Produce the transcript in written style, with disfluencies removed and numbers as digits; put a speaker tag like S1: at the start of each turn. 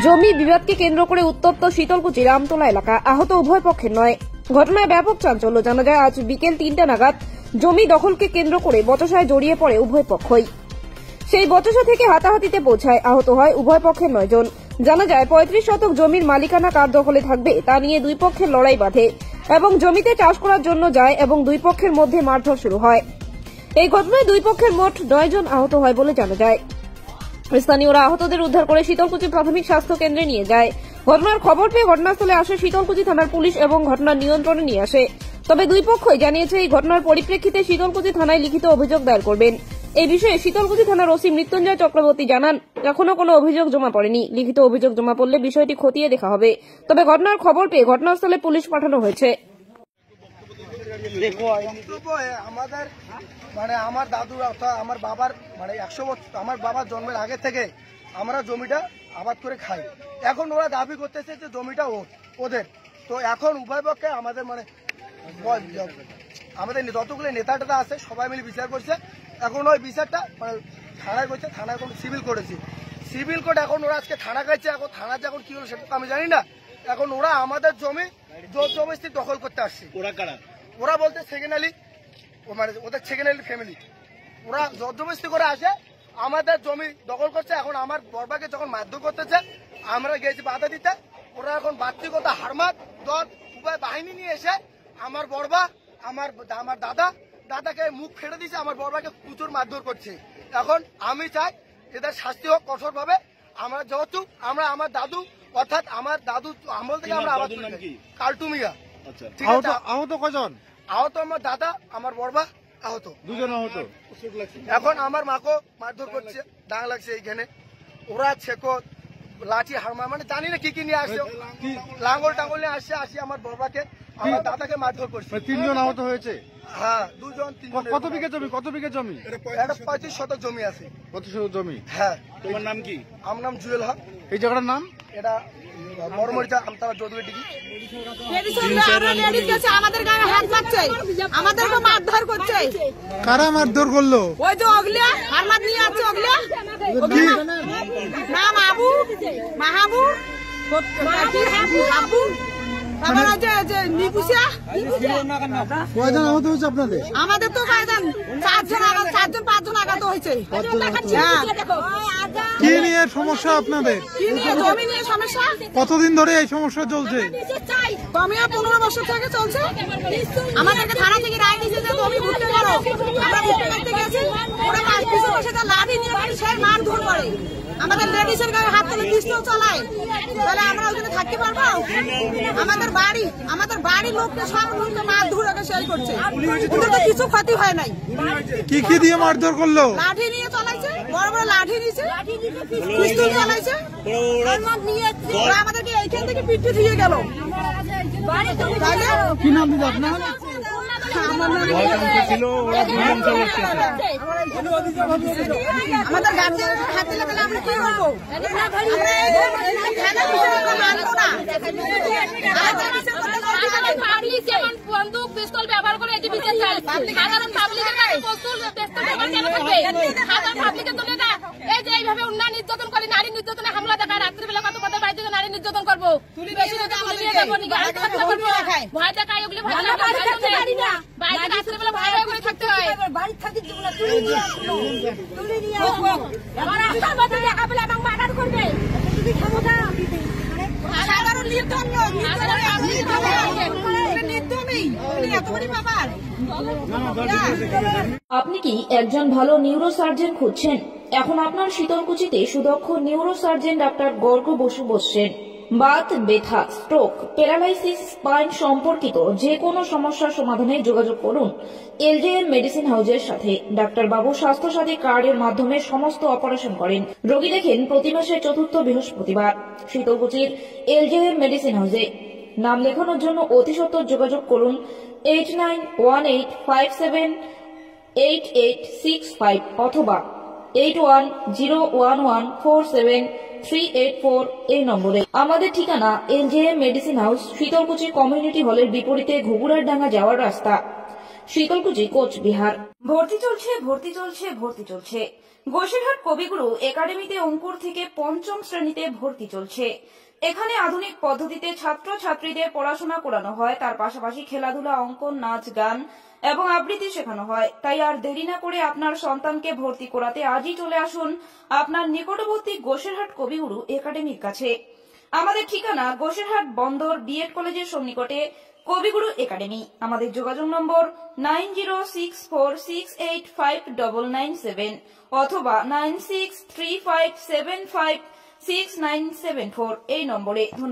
S1: জমি বিবাদকে কেন্দ্র করে উত্তপ্ত শীতলকুচি রামতলা এলাকা, আহত উভয় পক্ষের নয়। ঘটনায় ব্যাপক চাঞ্চল্য। জানা যায় আজ বিকেল 3টা নাগাদ জমি দখলকে কেন্দ্র করে বচসায় জড়িয়ে পড়ে উভয় পক্ষই। সেই বচসা থেকে হাতাহাতিতে পৌঁছায়, আহত হয় উভয় পক্ষের 9 জন। জানা যায় 35 শতক জমির মালিকানা কার দখলে থাকবে তা নিয়ে দুই পক্ষের লড়াই বাধে এবং জমিতে চাষ করার জন্য যায় এবং দুই পক্ষের মধ্যে মারধর শুরু হয়। এই ঘটনায় দুই পক্ষের মোট 9 জন আহত হয় বলে জানা যায়। স্থানীয়রা আহতদের উদ্ধার করে শীতলকুচি প্রাথমিক স্বাস্থ্য কেন্দ্রে নিয়ে যায়। ঘটনার খবর পেয়ে ঘটনাস্থলে আসে শীতলকুচি থানার পুলিশ এবং ঘটনার নিয়ন্ত্রণে নিয়ে আসে। তবে দুই পক্ষই জানিয়েছে এই ঘটনার পরিপ্রেক্ষিতে শীতলকুচি থানায় লিখিত অভিযোগ দায়ের করবেন। এই বিষয়ে শীতলকুচি থানার ওসি মৃত্যুঞ্জয় চক্রবর্তী জানান, এখনো কোনো অভিযোগ জমা পড়েনি। লিখিত অভিযোগ জমা পড়লে বিষয়টি খতিয়ে দেখা হবে। তবে ঘটনার খবর পেয়ে ঘটনাস্থলে পুলিশ পাঠানো হয়েছে।
S2: আমার দাদুর অর্থাৎ আমার বাবার 100 বছর, আমার বাবার জন্মের আগে থেকে আমরা জমিটা আবাদ করে খাই। এখন ওরা দাবি করতেছে যে জমিটা ওদের। তো এখন উভয় পক্ষে আমাদের আমাদের যতগুলো নেতা টেতা আছে সবাই মিলে বিচার করছে। এখন ওই বিচারটা থানায় করছে, থানায় এখন সিভিল করেছি। সিভিল কোর্ট এখন ওরা আজকে থানা গেছে। এখন থানা যখন কি হলো সেটা তো আমি জানি না। এখন ওরা আমাদের জমি জোর জবরদস্তি দখল করতে আসছে। ওরা বলতে সেকেন্ড আলী, ওদের সেকেন্ড আলী ফ্যামিলি, ওরা জোর জবরদস্তি করে আসে আমাদের জমি দখল করছে। এখন আমার বড়বাকে যখন মারধর করতেছে আমরা গেছি বাধা দিতে। ওরা এখন বাড়তিগত হারমাত দল উভয় বাহিনী নিয়ে এসে আমার বড়বা আমার দাদাকে মুখ ফেটে দিয়েছে, আমার বড়বাকে প্রচুর মারধর করছে। এখন আমি চাই এদের শাস্তি হোক কঠোর ভাবে। আমরা যেহেতু আমার দাদু অর্থাৎ আমার দাদু আমল থেকে আমরা আবাদ করি। কালটু মিয়া। ঠিক আছে।
S3: আহত কজন?
S2: আহত আমার দাদা, আমার বড়বা আহত,
S3: 2 জন আহত।
S2: এখন আমার মাকেও মারধর করছে, ডাং লাগছে এইখানে। ওরা ছেকো লাঠি হারমা জানি না কি কি নিয়ে আসছে, লাঙ্গল টাঙ্গল নিয়ে আসছে, আসি আমার বড়বাকে আমার দাদাকে মারধর করছে।
S3: 3 জন আহত হয়েছে।
S2: হ্যাঁ, 2 জন 3 জন।
S3: কত বিঘা জমি? কত বিঘা জমি?
S2: এটা 35 শতক জমি আছে।
S3: 35 শতক জমি।
S2: হ্যাঁ।
S3: তোমার নাম কি?
S2: আমার নাম জুয়েল হক।
S3: এই জায়গাটার নাম?
S2: এটা বড়মরিচা আমতলা যদুয়া ডিগি।
S4: আমাদের গায়ে হাত মারছে, আমাদেরকে মারধর করছে।
S3: কারা মারধর করলো?
S4: ওই যে ওগলিয়া হারমাত নিয়ে আছে, ওগলিয়া নাম আবু মাহাবু আবু। আমাদের তো 4জন 5জন আঘাত হয়েছে।
S3: কি নিয়ে সমস্যা আপনাদের?
S4: জমি নিয়ে সমস্যা।
S3: কতদিন ধরে এই সমস্যা চলছে?
S4: জমি 15 বছর থেকে চলছে। আমাদেরকে থানা থেকে রায় দিয়েছে যে জমি ঘুরতে পারো। আমরা ঘুরতে করতে গেছি, ওরা পিছনে বসে লাঠি নিয়ে সেই মারধর করে। আমাদের লেডিসের গায়ে হাত তুলে পিস্তল চালায়। তাহলে আমরা ওখানে থাকতে পারবো? আমাদের বাড়ির লোককে সব লোককে মারধর সেই করছে। ওদের তো কিছু ক্ষতি হয় নাই।
S3: কি কি দিয়ে মারধর করলো?
S4: লাঠি নিয়ে চালাইছে, বড় বড় লাঠি নিয়েছে, পিস্তল চালাইছে। ওরা আমাদেরকে এইখান থেকে পিটে দিয়ে গেল।
S3: কি নাম দিল আপনার?
S4: আমাদের গার্জিয়ানের হাতে লাগালে আমরা কি করবো?
S5: বন্দুক পিস্তল ব্যবহার করে এটি বিচার চাই। সাধারণ পাবলিকের কাছে পিস্তল ব্যবহার কেন করবে? সাধারণ পাবলিকের জন্য না। এই যে এইভাবে উন্নয়ন নির্যাতন করে, নারী নির্যাতনে হামলা দেখায়। রাত্রিবেলা কত কত বাড়িতে নারী নির্যাতন করবো, ভয় দেখায়। ওগুলি ভয় বাইরে রাত্রিবেলা ভয় ভয় করে থাকতে হয়।
S1: আপনি কি একজন ভালো নিউরোসার্জন খুঁজছেন? এখন আপনার শীতলকুচিতে সুদক্ষ নিউরোসার্জন ডাক্তার গর্গ বসু বসছেন। বাত, ব্যথা, স্ট্রোক, প্যারালাইসিস, স্পাইন সম্পর্কিত যে কোনো সমস্যার সমাধানে যোগাযোগ করুন এলজেএম মেডিসিন হাউসের সাথে। ডাক্তার বাবু স্বাস্থ্যসাথী কার্ডের মাধ্যমে সমস্ত অপারেশন করেন। রোগী দেখেন প্রতি মাসের 4র্থ বৃহস্পতিবার শীতলকুচির এলজেএম মেডিসিন হাউসে। নাম লেখানোর জন্য অতি সত্বর যোগাযোগ করুন 8918578865 অথবা 8101147384 এই নম্বরে। আমাদের ঠিকানা এলজেএম মেডিসিন হাউস, শীতলকুচি কমিউনিটি হলের বিপরীতে ঘুঘুরার ডাঙ্গা যাওয়ার রাস্তা। শীতলকুচি কোচবিহার। ভর্তি চলছে। গোসেরহাট কবিগুরু একাডেমিতে অঙ্কুর থেকে পঞ্চম শ্রেণীতে ভর্তি চলছে। এখানে আধুনিক পদ্ধতিতে ছাত্রছাত্রীদের পড়াশোনা করানো হয়, তার পাশাপাশি খেলাধুলা, অঙ্কন, নাচ, গান এবং আবৃত্তি শেখানো হয়। তাই আর দেরি না করে আপনার সন্তানকে ভর্তি করাতে আজই চলে আসুন আপনার নিকটবর্তী গোসেরহাট কবিগুরু একাডেমির কাছে। আমাদের ঠিকানা গোসেরহাট বন্দর বিএড কলেজের সন্নিকটে কবিগুরু একাডেমি। আমাদের যোগাযোগ নম্বর 9064685997 অথবা 9635756974 এই নম্বরে। ধন্যবাদ।